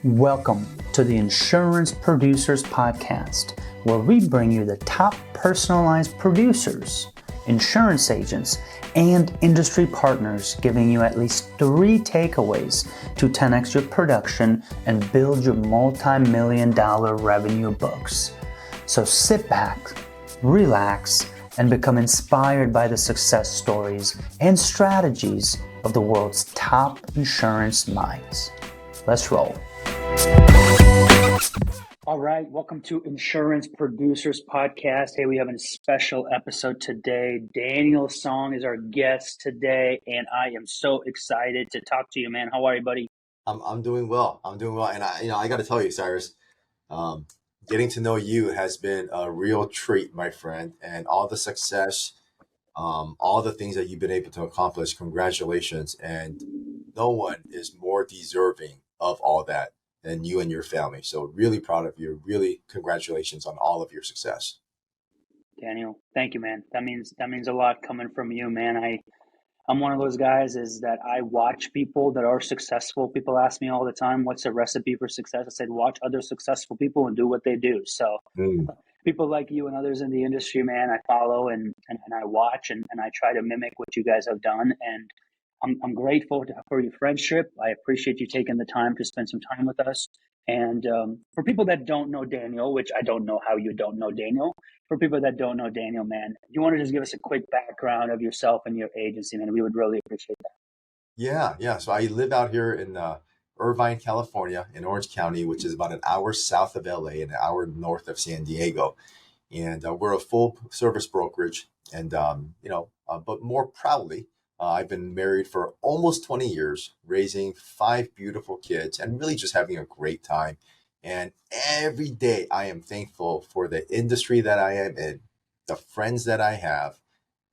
Welcome to the Insurance Producers Podcast, where we bring you the top personalized producers, insurance agents, and industry partners, giving you at least 3 takeaways to 10x your production and build your multi-million-dollar revenue books. So sit back, relax, and become inspired by the success stories and strategies of the world's top insurance minds. Let's roll. All right, welcome to Insurance Producers Podcast. Hey, we have a special episode today. Daniel Seong is our guest today, and I am so excited to talk to you, man. How are you, buddy? I'm doing well. And I got to tell you, Cyrus, getting to know you has been a real treat, my friend, and all the success, all the things that you've been able to accomplish. Congratulations. And no one is more deserving of all that than you and your family. So really proud of you. Really congratulations on all of your success. Daniel, thank you, man. That means a lot coming from you, man. I'm one of those guys is that I watch people that are successful. People ask me all the time, what's the recipe for success? I said, watch other successful people and do what they do. So people like you and others in the industry, man, I follow and I watch and I try to mimic what you guys have done. And I'm grateful for your friendship. I appreciate you taking the time to spend some time with us. And for people that don't know Daniel, which I don't know how you don't know Daniel, for people that don't know Daniel, man, you want to just give us a quick background of yourself and your agency, man? We would really appreciate that. Yeah. So I live out here in Irvine, California, in Orange County, which is about an hour south of LA and an hour north of San Diego. And we're a full service brokerage. And, but more proudly, I've been married for almost 20 years, raising 5 beautiful kids and really just having a great time. And every day I am thankful for the industry that I am in, the friends that I have.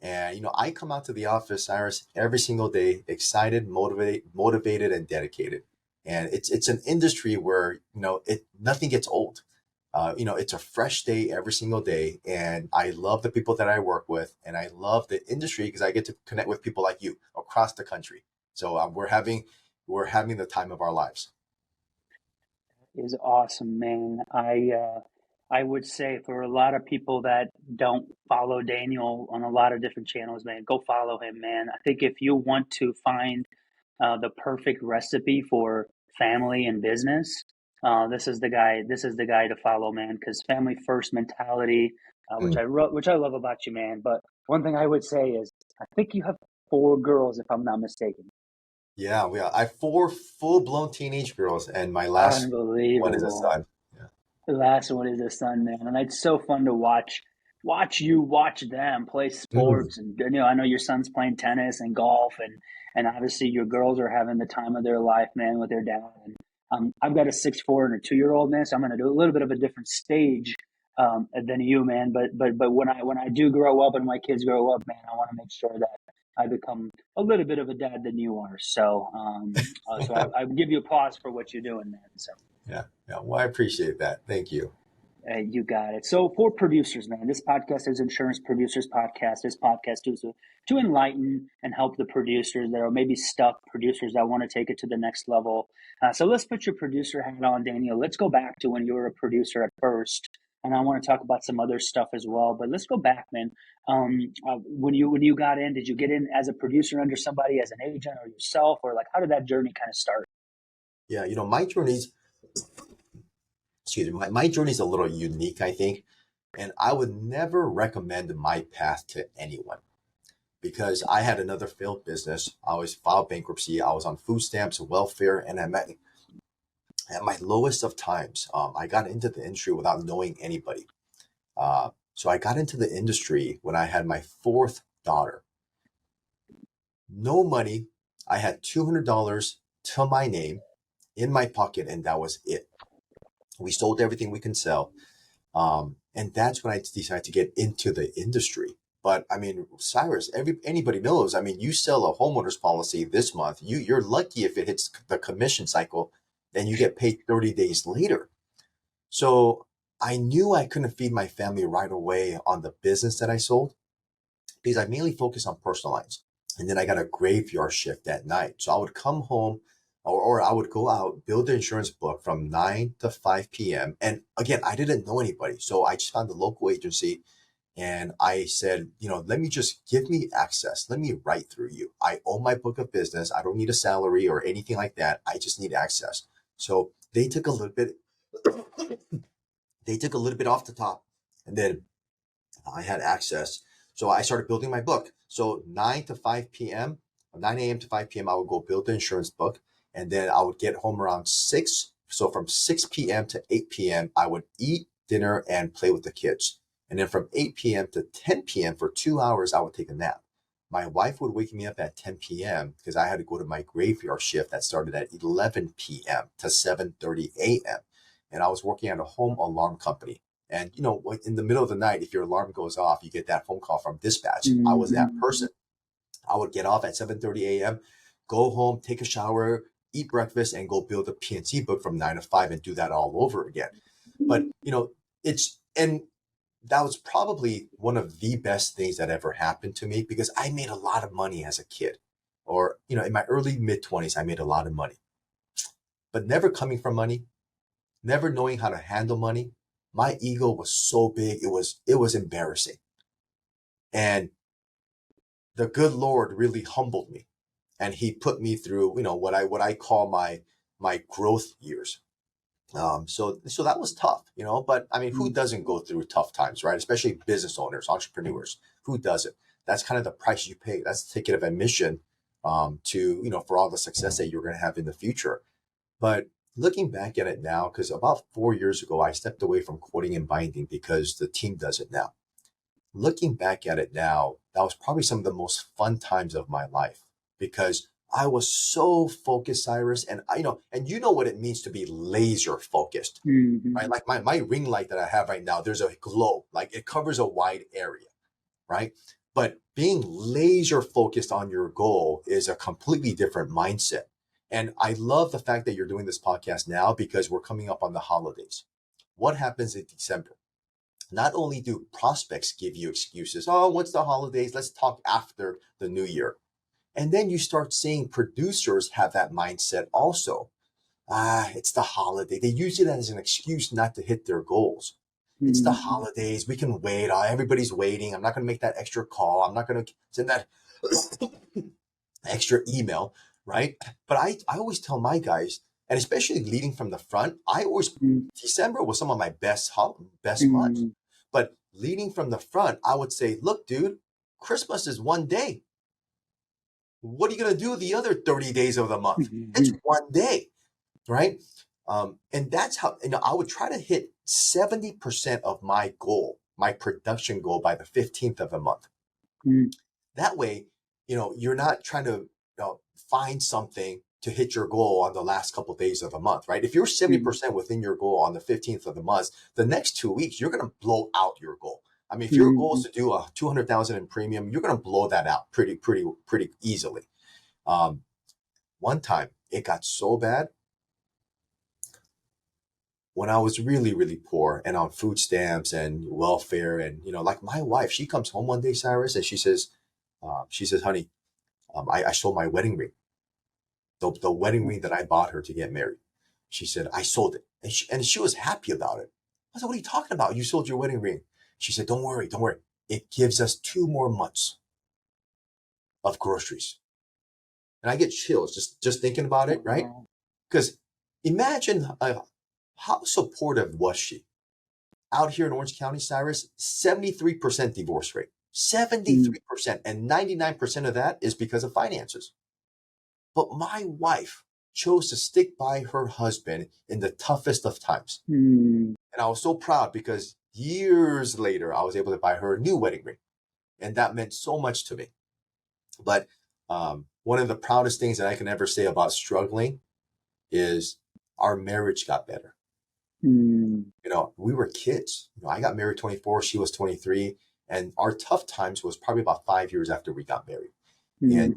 And, I come out to the office, Cyrus, every single day, excited, motivated, and dedicated. And it's an industry where, nothing gets old. It's a fresh day every single day. And I love the people that I work with. And I love the industry because I get to connect with people like you across the country. So we're having the time of our lives. Is awesome, man. I would say for a lot of people that don't follow Daniel on a lot of different channels, man, go follow him, man. I think if you want to find the perfect recipe for family and business, this is the guy. This is the guy to follow, man. Because family first mentality, which I love about you, man. But one thing I would say is, I think you have 4 girls, if I'm not mistaken. Yeah, I have 4 full-blown teenage girls, and my last one is a Unbelievable. son. Yeah. The last one is the son, man, and it's so fun to watch them play Mhm. sports. And I know your son's playing tennis and golf, and obviously your girls are having the time of their life, man, with their dad. And I've got a 6'4" and a 2-year-old, man, so I'm going to do a little bit of a different stage than you, man. But when I do grow up and my kids grow up, man, I want to make sure that I become a little bit of a dad than you are. So I would give you applause for what you're doing, man. So. Yeah. Well, I appreciate that. Thank you. You got it. So for producers, man, this podcast is Insurance Producers Podcast. This podcast is to enlighten and help the producers that are maybe stuck, producers that want to take it to the next level. So let's put your producer hat on, Daniel. Let's go back to when you were a producer at first, and I want to talk about some other stuff as well. But let's go back, man. When you got in, did you get in as a producer under somebody, as an agent, or yourself, or like how did that journey kind of start? Yeah, my journey is a little unique, I think, and I would never recommend my path to anyone because I had another failed business. I was filed bankruptcy. I was on food stamps, welfare, and at my lowest of times. I got into the industry without knowing anybody. So I got into the industry when I had my 4th daughter. No money. I had $200 to my name in my pocket, and that was it. We sold everything we can sell. And that's when I decided to get into the industry. But I mean, Cyrus, anybody knows, I mean, you sell a homeowner's policy this month, you're lucky if it hits the commission cycle, then you get paid 30 days later. So I knew I couldn't feed my family right away on the business that I sold because I mainly focused on personal lines. And then I got a graveyard shift at night. So I would come home or I would go out, build the insurance book from 9 to 5 p.m. And again, I didn't know anybody. So I just found a local agency and I said, let me just give me access. Let me write through you. I own my book of business. I don't need a salary or anything like that. I just need access. So they took a little bit, off the top, and then I had access. So I started building my book. So 9 to 5 p.m., 9 a.m. to 5 p.m., I would go build the insurance book. And then I would get home around 6. So from 6 p.m. to 8 p.m., I would eat dinner and play with the kids. And then from 8 p.m. to 10 p.m. for 2 hours, I would take a nap. My wife would wake me up at 10 p.m. because I had to go to my graveyard shift that started at 11 p.m. to 7:30 a.m. And I was working at a home alarm company. And, in the middle of the night, if your alarm goes off, you get that phone call from dispatch. I was that person. I would get off at 7:30 a.m., go home, take a shower, eat breakfast, and go build a PNC book from 9 to 5 and do that all over again. But, and that was probably one of the best things that ever happened to me because I made a lot of money as a kid. Or, in my early mid 20s, I made a lot of money. But never coming from money, never knowing how to handle money, my ego was so big, it was embarrassing. And the good Lord really humbled me. And he put me through, what I call my growth years. So that was tough, but I mean, who doesn't go through tough times, right? Especially business owners, entrepreneurs, who doesn't? That's kind of the price you pay. That's the ticket of admission, for all the success that you're going to have in the future. But looking back at it now, because about 4 years ago, I stepped away from quoting and binding because the team does it now. Looking back at it now, that was probably some of the most fun times of my life because I was so focused, Cyrus, and and you know what it means to be laser focused, right? Like my ring light that I have right now, there's a glow, like it covers a wide area, right? But being laser focused on your goal is a completely different mindset. And I love the fact that you're doing this podcast now because we're coming up on the holidays. What happens in December? Not only do prospects give you excuses, oh, what's the holidays? Let's talk after the new year. And then you start seeing producers have that mindset also. It's the holiday. They use it as an excuse not to hit their goals. It's the holidays. We can wait. Everybody's waiting. I'm not going to make that extra call. I'm not going to send that extra email, right? But I always tell my guys, and especially leading from the front, December was some of my best months. But leading from the front, I would say, look, dude, Christmas is one day. What are you going to do the other 30 days of the month? It's one day, right? And that's how, I would try to hit 70% of my goal, my production goal by the 15th of the month. That way, you're not trying to find something to hit your goal on the last couple of days of the month, right? If you're 70% within your goal on the 15th of the month, the next 2 weeks, you're going to blow out your goal. I mean, if your goal is to do a 200,000 in premium, you're going to blow that out pretty easily. One time it got so bad when I was really, really poor and on food stamps and welfare. And, like my wife, she comes home one day, Cyrus, and she says, honey, I sold my wedding ring, the wedding ring that I bought her to get married. She said, I sold it. And she was happy about it. I said, what are you talking about? You sold your wedding ring. She said, don't worry. It gives us 2 more months of groceries. And I get chills just thinking about it, right? Because imagine how supportive was she? Out here in Orange County, Cyrus, 73% divorce rate. 73%. And 99% of that is because of finances. But my wife chose to stick by her husband in the toughest of times. And I was so proud because years later, I was able to buy her a new wedding ring. And that meant so much to me. But one of the proudest things that I can ever say about struggling is our marriage got better. We were kids. I got married 24, she was 23. And our tough times was probably about 5 years after we got married. And,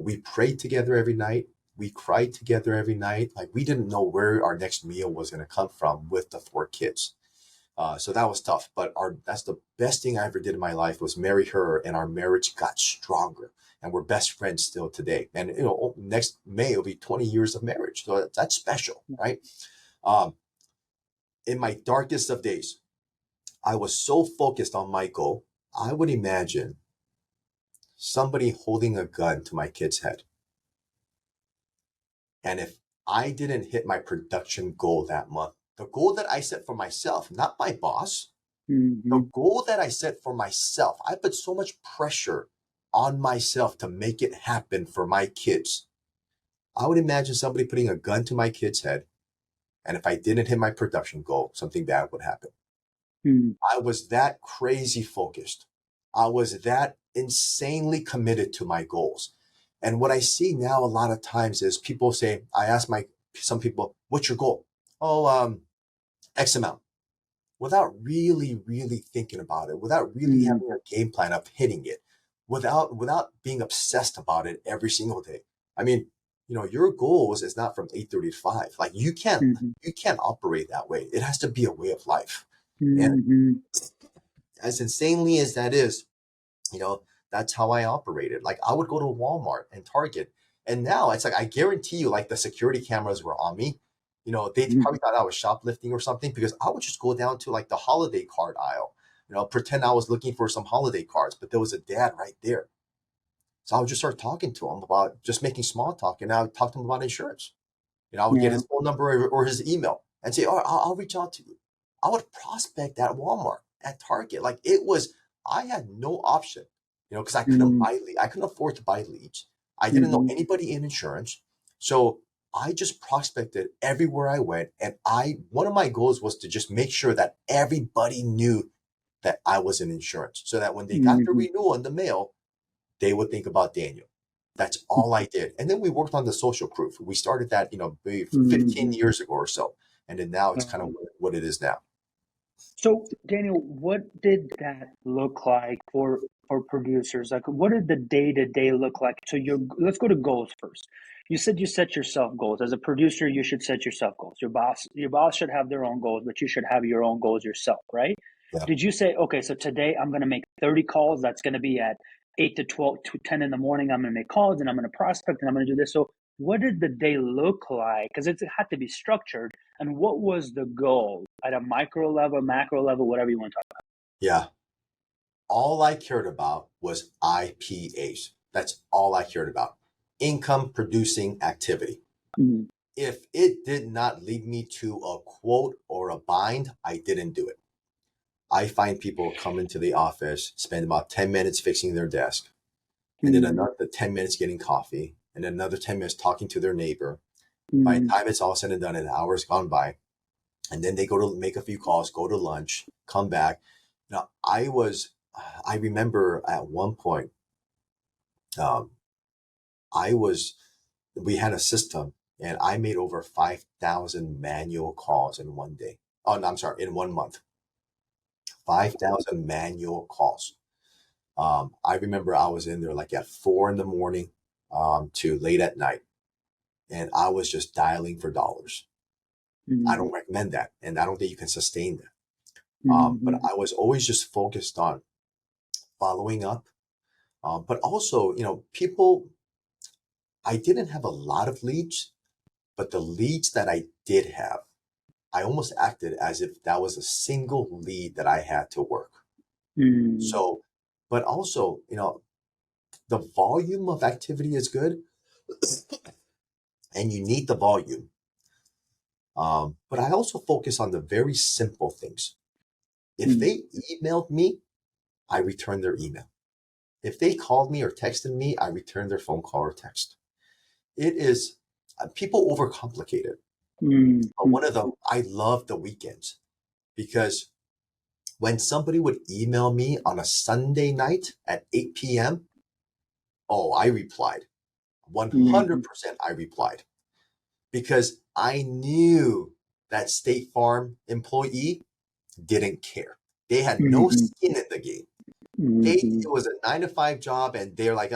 we prayed together every night. We cried together every night. Like we didn't know where our next meal was going to come from with the 4 kids. So that was tough. But that's the best thing I ever did in my life was marry her, and our marriage got stronger. And we're best friends still today. And next May will be 20 years of marriage. So that's special, right? Um, in my darkest of days, I was so focused on my goal. I would imagine somebody holding a gun to my kid's head. And if I didn't hit my production goal that month, the goal that I set for myself, not my boss, the Mm-hmm. goal that I set for myself, I put so much pressure on myself to make it happen for my kids. I would imagine somebody putting a gun to my kid's head. And if I didn't hit my production goal, something bad would happen. Mm-hmm. I was that crazy focused. I was that insanely committed to my goals. And what I see now a lot of times is people say, I ask some people, what's your goal? Oh, X amount, without really thinking about it, without really Mm-hmm. having a game plan of hitting it, without being obsessed about it every single day. I mean, your goals is not from 8:30 to 5. Like you can't operate that way. It has to be a way of life. And Mm-hmm. as insanely as that is, you know, that's how I operated. Like I would go to Walmart and Target, and now it's like I guarantee you, like the security cameras were on me. They Mm-hmm. probably thought I was shoplifting or something because I would just go down to like the holiday card aisle, pretend I was looking for some holiday cards, but there was a dad right there. So I would just start talking to him about just making small talk, and I would talk to him about insurance. I would get Yeah. his phone number or his email and say, "Oh, I'll reach out to you." I would prospect at Walmart, at Target. Like I had no option, because I couldn't Mm-hmm. buy leads. I couldn't afford to buy leads. I didn't know Mm-hmm. anybody in insurance. So I just prospected everywhere I went. And one of my goals was to just make sure that everybody knew that I was in insurance so that when they got the Mm-hmm. renewal in the mail, they would think about Daniel. That's all I did. And then we worked on the social proof. We started that, maybe 15 Mm-hmm. years ago or so. And then now it's kind of Um, what it is now. So, Daniel, what did that look like for producers? Like, what did the day to day look like? So, let's go to goals first. You said you set yourself goals. As a producer, you should set yourself goals. Your boss should have their own goals, but you should have your own goals yourself, right? Yeah. Did you say, okay, so today I'm going to make 30 calls. That's going to be at 8 to 12 to 10 in the morning. I'm going to make calls and I'm going to prospect and I'm going to do this. So, what did the day look like? Because it had to be structured. And what was the goal at a micro level, macro level, whatever you want to talk about? Yeah. All I cared about was IPAs. That's all I cared about. Income producing activity. Mm-hmm. If it did not lead me to a quote or a bind, I didn't do it. I find people come into the office, spend about 10 minutes fixing their desk, and then Mm-hmm. another 10 minutes getting coffee, and then another 10 minutes talking to their neighbor. By the Mm-hmm. time it's all said and done, an hour's gone by. And then they go to make a few calls, go to lunch, come back. Now, I remember at one point, um, I was, we had a system and I made over 5,000 manual calls in one day. Oh, no, I'm sorry, in 1 month, 5,000 manual calls. I remember I was in there like at 4 in the morning, to late at night, and I was just dialing for dollars. I Mm-hmm. don't recommend that, and I don't think you can sustain that. But Mm-hmm. I was always just focused on following up. But also, I didn't have a lot of leads, but the leads that I did have, I almost acted as if that was a single lead that I had to work. Mm-hmm. So, but also, the volume of activity is good and you need the volume. But I also focus on the very simple things. If they emailed me, I returned their email. If they called me or texted me, I returned their phone call or text. It is people overcomplicate it. But I love the weekends because when somebody would email me on a Sunday night at 8 p.m., oh, I replied. Mm-hmm. 100% I replied because I knew that State Farm employee didn't care. They had no Mm-hmm. skin in the game. Mm-hmm. It was a 9 to 5 job and they're like,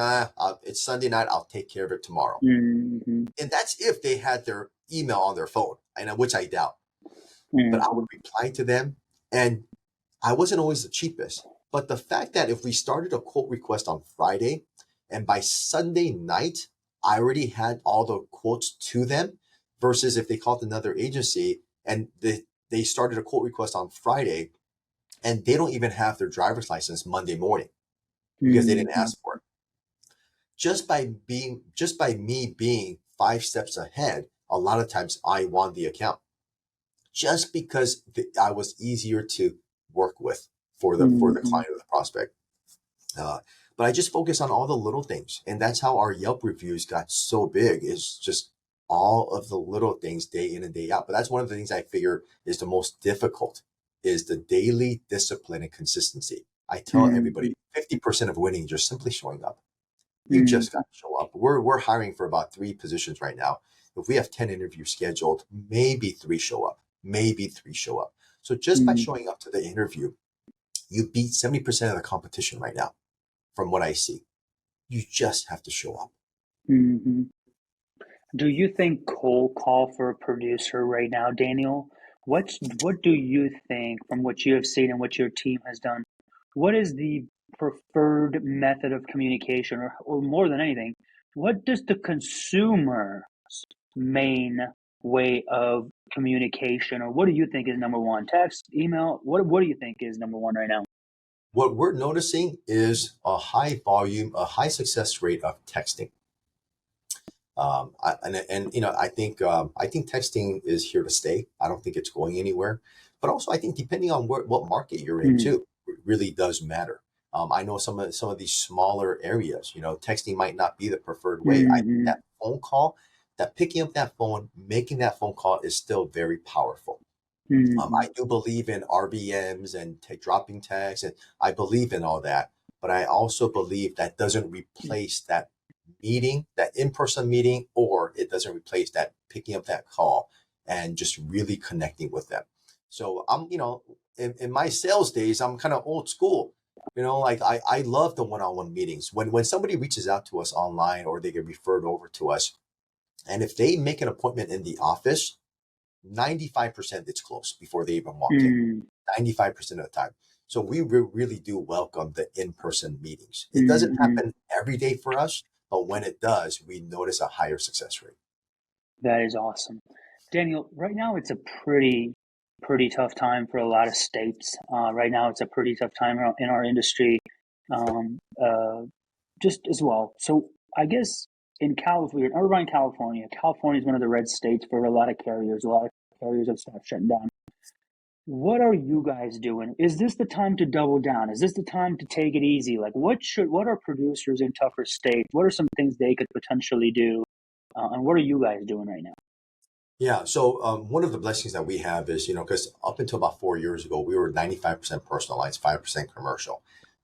it's Sunday night. I'll take care of it tomorrow. Mm-hmm. And that's if they had their email on their phone, which I doubt. But I Mm-hmm. would reply to them And I wasn't always the cheapest. But the fact that if we started a quote request on Friday and by Sunday night, I already had all the quotes to them versus if they called another agency and they started a quote request on Friday and they don't even have their driver's license Monday morning because they didn't Mm-hmm. ask for it. Just by me being 5 steps ahead, a lot of times I won the account just because I was easier to work with for the Mm-hmm. client or the prospect. Uh, but I just focus on all the little things, and that's how our Yelp reviews got so big. Is just all of the little things day in and day out. But that's one of the things I figure is the most difficult is the daily discipline and consistency. I tell Mm-hmm. everybody 50% of winning is just simply showing up. You just Mm-hmm. got to show up. We're hiring for about 3 positions right now. If we have 10 interviews scheduled, maybe three show up, maybe three show up. So just by showing up to the interview, you beat 70% of the competition right now, from what I see. You just have to show up. Mm-hmm. Do you think cold call for a producer right now, Daniel? What do you think from what you have seen and what your team has done? What is the preferred method of communication, or more than anything, what does the consumer's main way of communication, or what do you think is number one? Text, email? What do you think is number one right now? What we're noticing is a high volume, a high success rate of texting. And I think texting is here to stay. I don't think it's going anywhere. But also, I think depending on what market you're in Mm, too, it really does matter. I know some of these smaller areas, texting might not be the preferred way. I think mm, that phone call, that picking up that phone, making that phone call is still very powerful. mm, I do believe in RBMs and dropping tags, and I believe in all that. But I also believe that doesn't replace that meeting, that in-person meeting, or it doesn't replace that picking up that call and just really connecting with them. So in my sales days, I'm kind of old school. Like I love the one-on-one meetings. When somebody reaches out to us online or they get referred over to us, and if they make an appointment in the office, 95% it's close before they even walk in, mm, 95% of the time. So we really do welcome the in-person meetings. It doesn't mm. happen every day for us, but when it does, we notice a higher success rate. That is awesome. Daniel, right now it's a pretty tough time for a lot of states. Right now it's a pretty tough time in our industry, um, uh, just as well. So I guess in California, in Irvine, California, California is one of the red states for a lot of carriers. A lot of carriers have stopped shutting down. What are you guys doing? Is this the time to double down? Is this the time to take it easy? Like, what are producers in tougher states? What are some things they could potentially do? And what are you guys doing right now? Yeah. So one of the blessings that we have is, because up until about 4 years ago, we were 95% personalized, 5% commercial.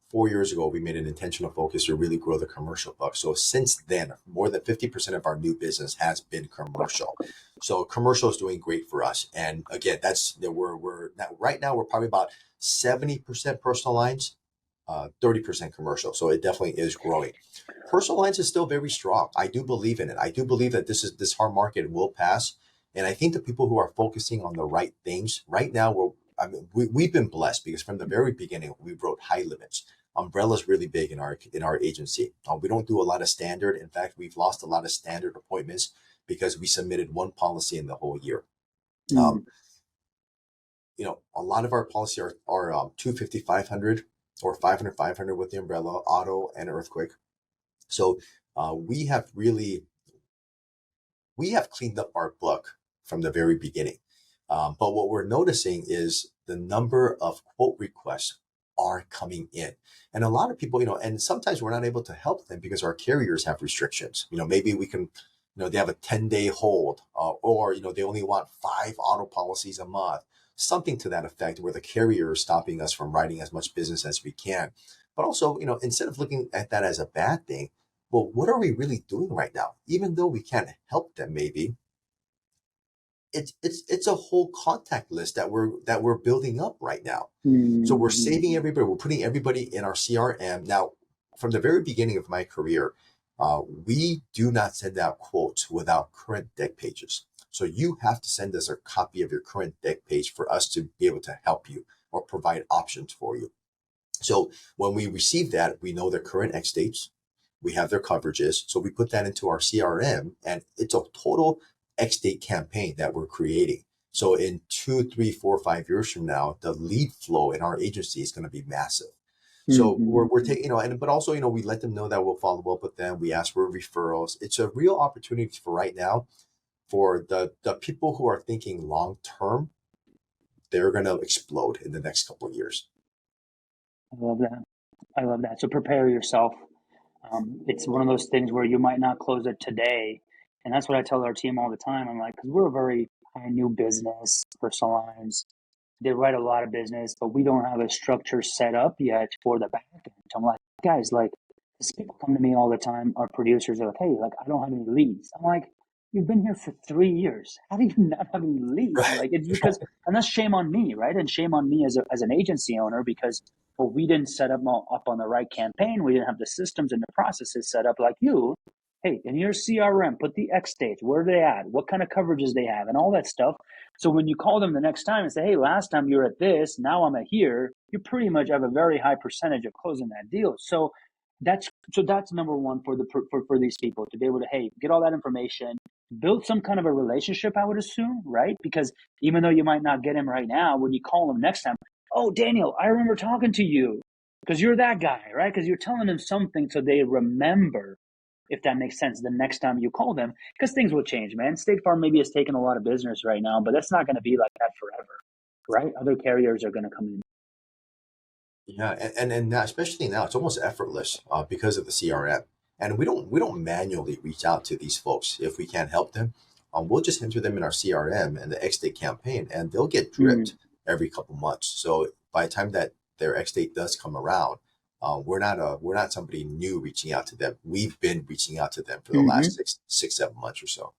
4 years ago, we made an intentional focus to really grow the commercial book. So since then, more than 50% of our new business has been commercial. So commercial is doing great for us. And again, we're now, right now, we're probably about 70% personal lines, 30% commercial. So it definitely is growing. Personal lines is still very strong. I do believe in it. I do believe that this hard market will pass. And I think the people who are focusing on the right things right now, we've been blessed because from the very beginning, we wrote high limits. Umbrella is really big in our agency. We don't do a lot of standard. In fact, we've lost a lot of standard appointments because we submitted one policy in the whole year. Um, Mm, a lot of our policy are 250, 500 or 500, 500 with the umbrella, auto, and earthquake. So we have cleaned up our book from the very beginning. But what we're noticing is the number of quote requests are coming in. And a lot of people, and sometimes we're not able to help them because our carriers have restrictions. Maybe we can, they have a 10-day hold, or, they only want 5 auto policies a month, something to that effect, where the carrier is stopping us from writing as much business as we can. But also, instead of looking at that as a bad thing, well, what are we really doing right now? Even though we can't help them, maybe it's a whole contact list that we're building up right now. So we're mm, saving everybody. We're putting everybody in our CRM now. From the very beginning of my career, we do not send out quotes without current deck pages. So you have to send us a copy of your current deck page for us to be able to help you. or provide options for you. So when we receive that, we know their current X dates, we have their coverages. So we put that into our CRM, and it's a total X date campaign that we're creating. So in 2, 3, 4, 5 years from now, the lead flow in our agency is going to be massive. So Mm-hmm. we're taking, but also, we let them know that we'll follow up with them. We ask for referrals. It's a real opportunity for right now for the people who are thinking long term. They're going to explode in the next couple of years. I love that. I love that. So prepare yourself. It's one of those things where you might not close it today. And that's what I tell our team all the time. I'm like, because we're a very high new business, personal lines. They write a lot of business, but we don't have a structure set up yet for the back end. So I'm like, guys, like, these people come to me all the time. Our producers are like, hey, like, I don't have any leads. I'm like, you've been here for 3 years. How do you not have any leads? Right. Like, it's because, and that's shame on me, right? And shame on me as an agency owner because, well, we didn't set up on the right campaign. We didn't have the systems and the processes set up like you. Hey, in your CRM, put the X dates. Where are they at? What kind of coverages they have, and all that stuff. So when you call them the next time and say, hey, last time you were at this, now I'm at here, you pretty much have a very high percentage of closing that deal. So that's number one for these people to be able to, hey, get all that information, build some kind of a relationship, I would assume, right? Because even though you might not get him right now, when you call him next time, oh, Daniel, I remember talking to you because you're that guy, right? Because you're telling them something so they remember, if that makes sense, the next time you call them, because things will change, man. State Farm maybe is taking a lot of business right now, but that's not going to be like that forever, right? Other carriers are going to come in. Yeah, and now, especially now, it's almost effortless because of the CRM, and we don't manually reach out to these folks if we can't help them. We'll just enter them in our CRM and the X date campaign, and they'll get Mm, dripped every couple months. So by the time that their X date does come around, we're not somebody new reaching out to them. We've been reaching out to them for the last mm-hmm. six, 7 months or so.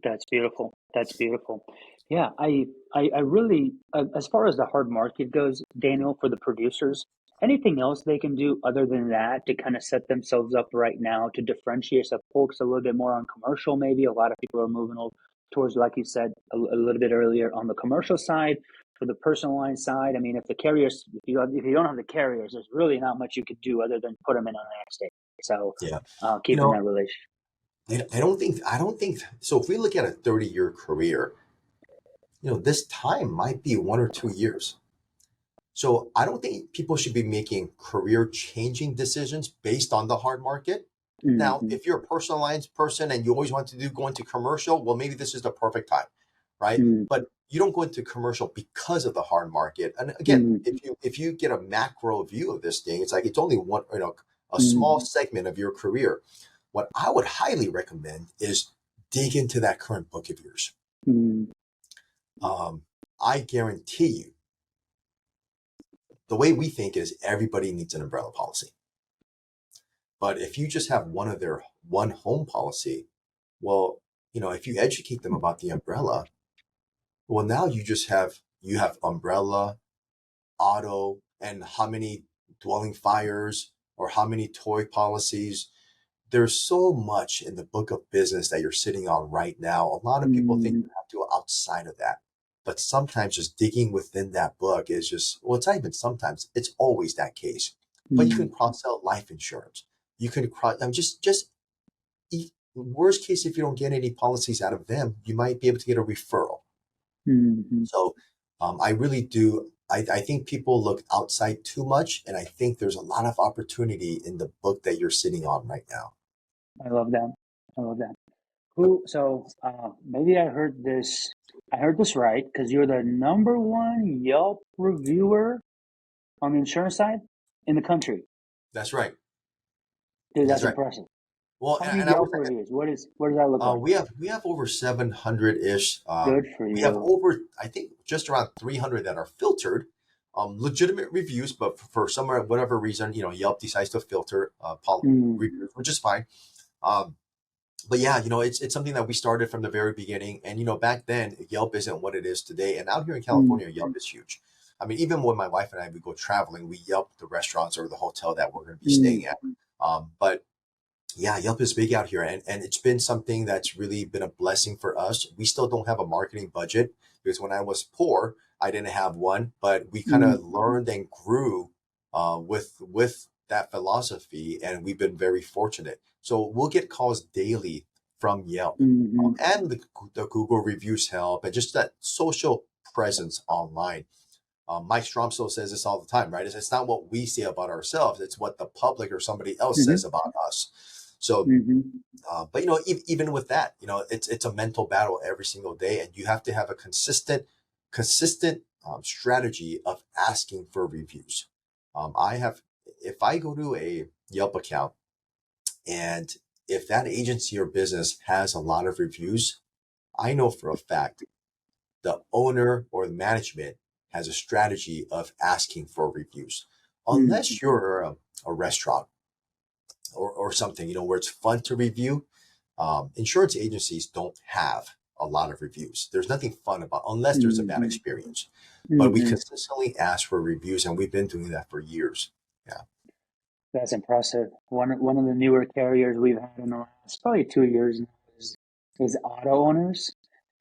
That's beautiful. That's beautiful. Yeah, I really, as far as the hard market goes, Daniel, for the producers, anything else they can do other than that to kind of set themselves up right now to differentiate, so focus a little bit more on commercial? Maybe a lot of people are moving over towards, like you said a little bit earlier, on the commercial side. For the personal line side, I mean, if the carriers, if you don't have the carriers, there's really not much you could do other than put them in on an X day. So, Yeah, you keeping know, that relationship. I don't think so. If we look at a 30-year career, this time might be 1 or 2 years. So I don't think people should be making career changing decisions based on the hard market. Now, Mm-hmm. if you're a personalized person and you always want to go into commercial, well, maybe this is the perfect time, right? But you don't go into commercial because of the hard market. And again, Mm-hmm. if you get a macro view of this thing, it's like it's only one, a small Mm-hmm. segment of your career. What I would highly recommend is dig into that current book of yours. Mm-hmm. Um, I guarantee you the way we think is everybody needs an umbrella policy. But if you just have one home policy, well, if you educate them about the umbrella, well, now you have umbrella, auto, and how many dwelling fires or how many toy policies. There's so much in the book of business that you're sitting on right now. A lot of people think Mm-hmm. you have to go outside of that. But sometimes just digging within that book is just, well, it's not even sometimes, it's always that case. But you can cross sell life insurance. You can cross, I mean, just worst case, if you don't get any policies out of them, you might be able to get a referral. Mm-hmm. So I really do. I think people look outside too much, and I think there's a lot of opportunity in the book that you're sitting on right now. I love that. I love that. Maybe I heard this right because you're the number one Yelp reviewer on the insurance side in the country. That's right. Dude, That's that's right. impressive. Well, How and, many and I wish Yelp I could. reviews? What does that look like? We have over 700 ish. Good for We have you. over, I think, just around 300 that are filtered, legitimate reviews. But for some or whatever reason, Yelp decides to filter Mm, reviews, which is fine. Um, but yeah, it's something that we started from the very beginning. And back then, Yelp isn't what it is today. And out here in mm, California, Yelp is huge. I mean, even when my wife and I we go traveling, we Yelp the restaurants or the hotel that we're going to be staying mm, at. But yeah, Yelp is big out here, and it's been something that's really been a blessing for us. We still don't have a marketing budget because when I was poor, I didn't have one, but we kind Mm, of learned and grew with that philosophy, and we've been very fortunate. So we'll get calls daily from Yelp, mm, and the Google reviews help, and just that social presence online. Mike Stromso says this all the time, right? It's not what we say about ourselves; it's what the public or somebody else says mm, about us. So, mm, but even with that, it's a mental battle every single day, and you have to have a consistent strategy of asking for reviews. I have, if I go to a Yelp account and if that agency or business has a lot of reviews, I know for a fact the owner or the management has a strategy of asking for reviews. mm, Unless you're a restaurant or something, where it's fun to review, insurance agencies don't have a lot of reviews. There's nothing fun about unless there's a bad mm, experience. But we mm. consistently ask for reviews, and we've been doing that for years. Yeah. That's impressive. One of the newer carriers we've had in the last probably 2 years now is auto owners.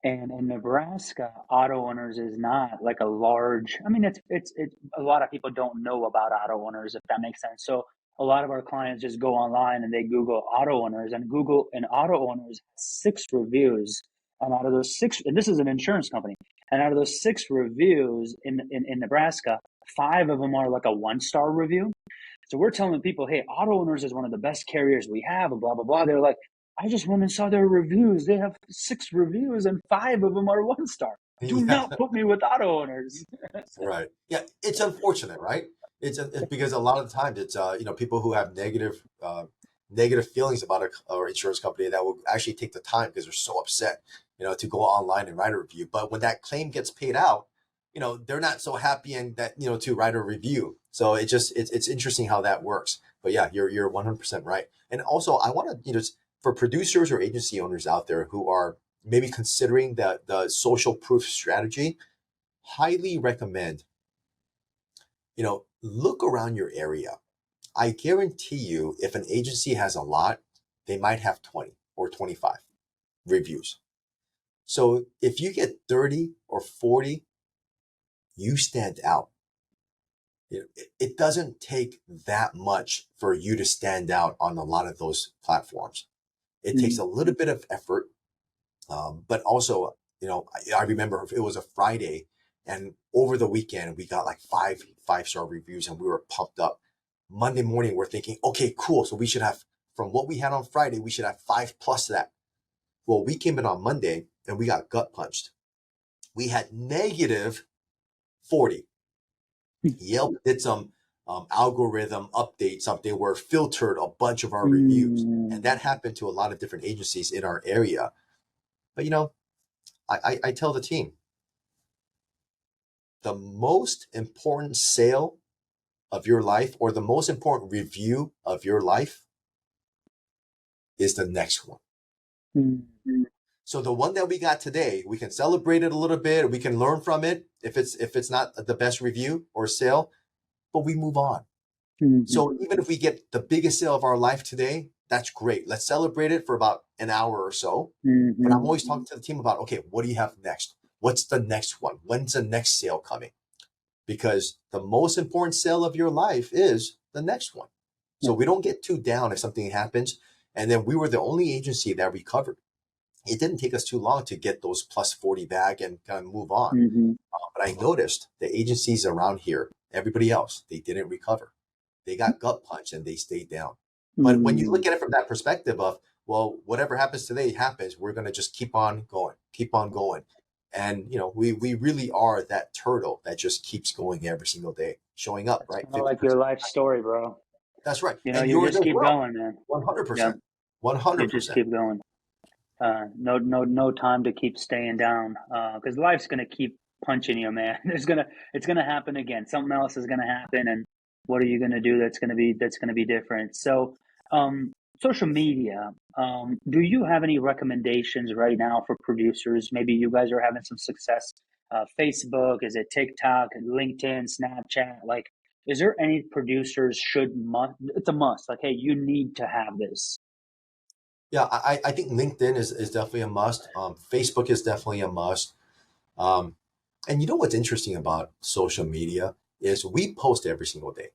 And in Nebraska, auto owners is not like a large. I mean, it's a lot of people don't know about auto owners, if that makes sense. So a lot of our clients just go online and they Google auto owners, and Google and auto owners has 6 reviews. And out of those six, and this is an insurance company, and out of those 6 reviews in Nebraska, 5 of them are like a 1-star review. So we're telling people, hey, auto owners is one of the best carriers we have, and blah, blah, blah. They're like, I just went and saw their reviews. They have 6 reviews and 5 of them are 1-star. Do Yeah. not put me with auto owners. Right. Yeah. It's unfortunate, right? It's because a lot of the times it's people who have negative feelings about a or insurance company that will actually take the time because they're so upset, to go online and write a review. But when that claim gets paid out, they're not so happy and that to write a review. So it's interesting how that works. But yeah, you're 100% right. And also, I want to for producers or agency owners out there who are maybe considering the social proof strategy, highly recommend, look around your area. I guarantee you, if an agency has a lot, they might have 20 or 25 reviews. So if you get 30 or 40, you stand out. It doesn't take that much for you to stand out on a lot of those platforms. It takes a little bit of effort. But also, I remember it was a Friday, and over the weekend we got like five-star reviews, and we were pumped up. Monday morning, we're thinking, okay, cool. So we should have, from what we had on Friday, we should have 5+ that. Well, we came in on Monday and we got gut punched. We had negative 40. Yelp did some algorithm update, something where it filtered a bunch of our reviews, and that happened to a lot of different agencies in our area. But I tell the team, the most important sale of your life or the most important review of your life is the next one. So the one that we got today, we can celebrate it a little bit. We can learn from it if it's not the best review or sale, but we move on. So even if we get the biggest sale of our life today, that's great. Let's celebrate it for about an hour or so. But I'm always talking to the team about, okay, what do you have next? What's the next one? When's the next sale coming? Because the most important sale of your life is the next one. So we don't get too down if something happens. And then we were the only agency that recovered. It didn't take us too long to get those plus 40 back and kind of move on. But I noticed the agencies around here, everybody else, they didn't recover. They got gut punched and they stayed down. But when you look at it from that perspective of, well, whatever happens today happens, we're going to just keep on going, keep on going. And, we really are that turtle that just keeps going every single day, showing up, It's right? kind of like your 50%. life story, bro. That's right. You know, And you yours just as keep well. going, man. Yeah, 100%. you just 100%. keep going. No time to keep staying down. Because life's gonna keep punching you, man. It's gonna happen again. Something else is gonna happen, and what are you gonna do that's gonna be different? So, social media. Do you have any recommendations right now for producers? Maybe you guys are having some success. Facebook, is it TikTok, LinkedIn, Snapchat? Like, is there any producers should must? It's a must. Like, hey, you need to have this. Yeah, I think LinkedIn is definitely a must. Facebook is definitely a must. Um, And you know what's interesting about social media is we post every single day.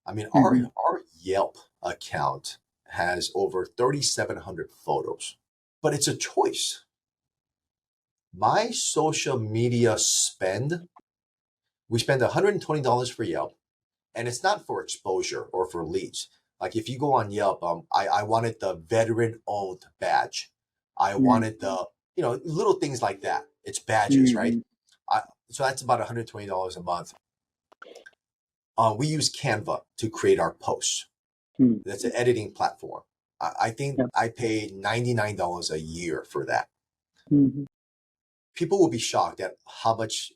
I mean, Mm-hmm. our Yelp account has over 3,700 photos, but it's a choice. My social media spend, we spend $120 for Yelp, and it's not for exposure or for leads. Like if you go on Yelp, I wanted the veteran owned badge. I wanted the, little things like that. It's badges, right? Mm-hmm. I, so that's about $120 a month. We use Canva to create our posts. Mm-hmm. That's an editing platform. I think Yep. I pay $99 a year for that. Mm-hmm. People will be shocked at how much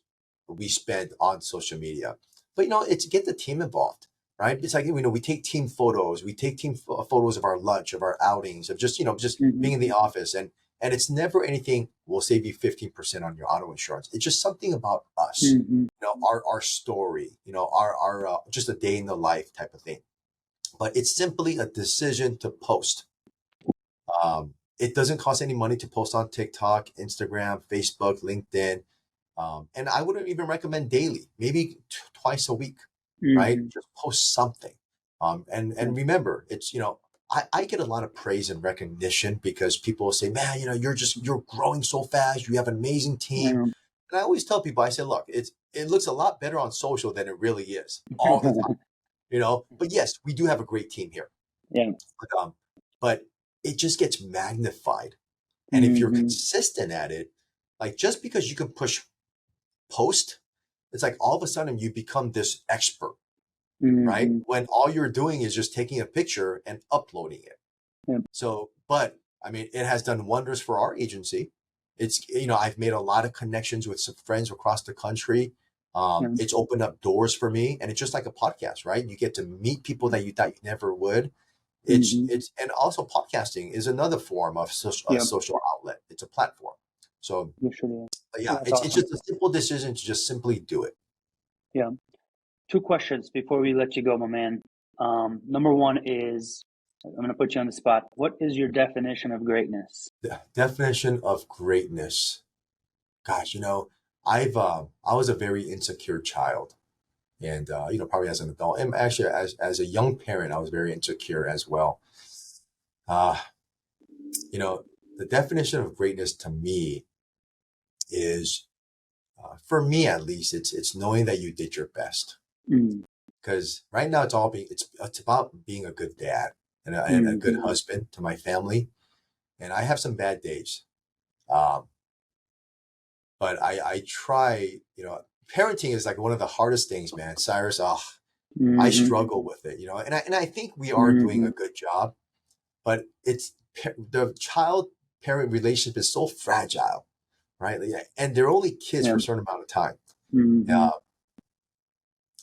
we spend on social media. But it's get the team involved, right? It's like we take team photos, we take team photos of our lunch, of our outings, of just Mm-hmm. being in the office, and it's never anything. We'll save you 15% on your auto insurance. It's just something about us, Mm-hmm. our story, our just a day in the life type of thing. But it's simply a decision to post. It doesn't cost any money to post on TikTok, Instagram, Facebook, LinkedIn. And I wouldn't even recommend daily, maybe twice a week, right? Mm-hmm. Just post something. And Yep. remember, it's, I get a lot of praise and recognition because people say, man, you're growing so fast. You have an amazing team. Um, And I always tell people, I say, look, it looks a lot better on social than it really is all the time, but yes, we do have a great team here. yeah. But it just gets magnified. And if you're Mm-hmm. consistent at it, like just because you can push post, it's like all of a sudden you become this expert, right? Mm-hmm. When all you're doing is just taking a picture and uploading it. Yep. So, but I mean, it has done wonders for our agency. It's, I've made a lot of connections with some friends across the country. Yeah. It's opened up doors for me, and it's just like a podcast, right? You get to meet people that you thought you never would. Mm-hmm. And also podcasting is another form of a Yep. social outlet. It's a platform. So Literally. yeah, That's it's awesome. just a simple decision to just simply do it. Yeah. Two questions before we let you go, my man. Number one is, I'm going to put you on the spot. What is your definition of greatness? The definition of greatness. Gosh, I was a very insecure child, and probably as an adult, and actually as a young parent, I was very insecure as well. Uh, you know, the definition of greatness to me is, for me at least, it's knowing that you did your best. Mm, Because right now it's about being a good dad and a good mm-hmm. husband to my family. And I have some bad days. Um, but I try, parenting is like one of the hardest things, man. Cyrus, I Mm-hmm. struggle with it, and I think we are doing Mm-hmm. a good job, but the child parent relationship is so fragile, right? Yeah, and they're only kids Yeah. for a certain amount of time. Mm-hmm. Uh,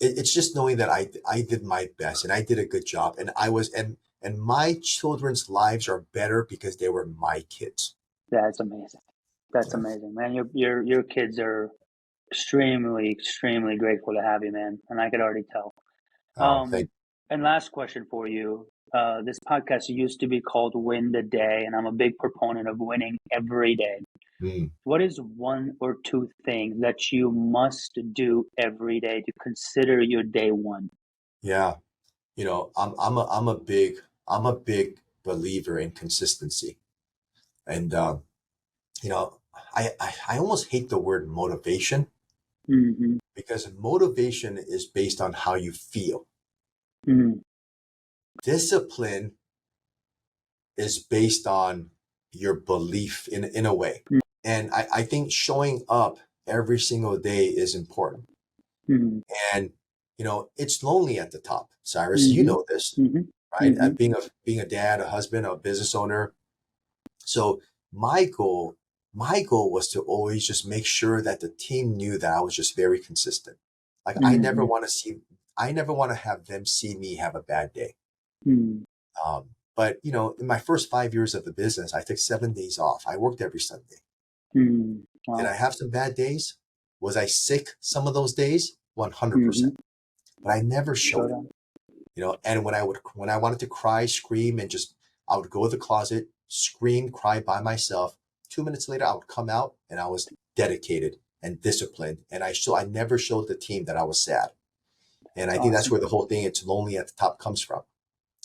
it's just knowing that I did my best and I did a good job, and my children's lives are better because they were my kids. That's amazing. That's Yeah. amazing, man. Your kids are extremely grateful to have you, man. And I could already tell. Oh, thank And last question for you. This podcast used to be called Win the Day, and I'm a big proponent of winning every day. you. What is one or two things that you must do every day to consider your day one? Yeah. I'm a big believer in consistency. And you know, I almost hate the word motivation Mm-hmm. because motivation is based on how you feel. Mm-hmm. Discipline is based on your belief in a way. And I think showing up every single day is important. Mm-hmm. And it's lonely at the top. Cyrus, you Mm-hmm. know this, Mm-hmm. right? Mm-hmm. Being a dad, a husband, a business owner. So my goal, my goal was to always just make sure that the team knew that I was just very consistent. Like Mm-hmm. I never want to have them see me have a bad day. Mm-hmm. But in my first 5 years of the business, I took 7 days off. I worked every Sunday. Mm-hmm. Did Wow. I have some bad days? Was I sick some of those days? Mm-hmm. 100%. But I never showed Showed it. up. And when I wanted to cry, scream, and just I would go to the closet, scream, cry by myself. 2 minutes later, I would come out and I was dedicated and disciplined. And I never showed the team that I was sad. And That's I think that's awesome. where the whole thing, it's lonely at the top, comes from.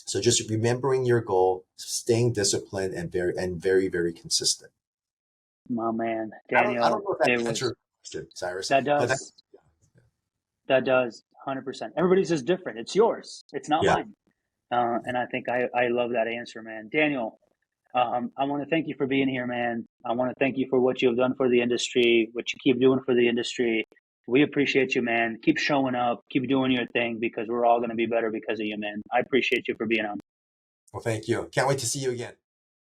So just remembering your goal, staying disciplined, and very, very consistent. My man, I don't Daniel, know if that it answered was, your question, Cyrus, that but that's, does, that does 100%. Everybody's just different. It's yours. It's not yeah. mine. And I think I love that answer, man. Daniel, I want to thank you for being here, man. I want to thank you for what you have done for the industry, what you keep doing for the industry. We appreciate you, man. Keep showing up, keep doing your thing because we're all going to be better because of you, man. I appreciate you for being on. Well, thank you. Can't wait to see you again.